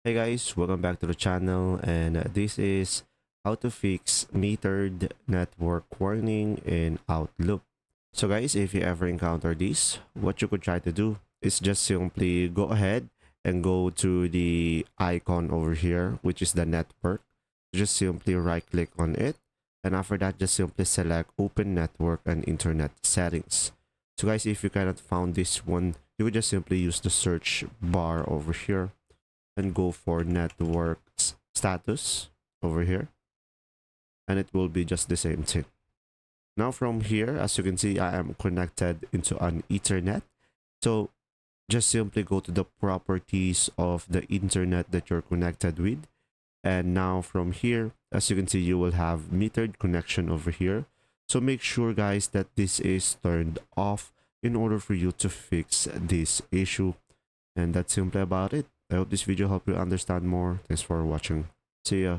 Hey guys, welcome back to the channel, and this is how to fix metered network warning in Outlook. So guys, if you ever encounter this, what you could try to do is just simply go ahead and go to the icon over here, which is the network. Just simply right click on it, and after that just simply select open network and internet settings. So guys, if you cannot found this one, you would just simply use the search bar over here and go for network status over here, and it will be just the same thing. Now from here, as you can see, I am connected into an ethernet. So just simply go to the properties of the internet that you're connected with, and now from here, as you can see, you will have metered connection over here. So make sure guys that this is turned off in order for you to fix this issue. And that's simply about it. I hope this video helped you understand more. Thanks for watching. See ya.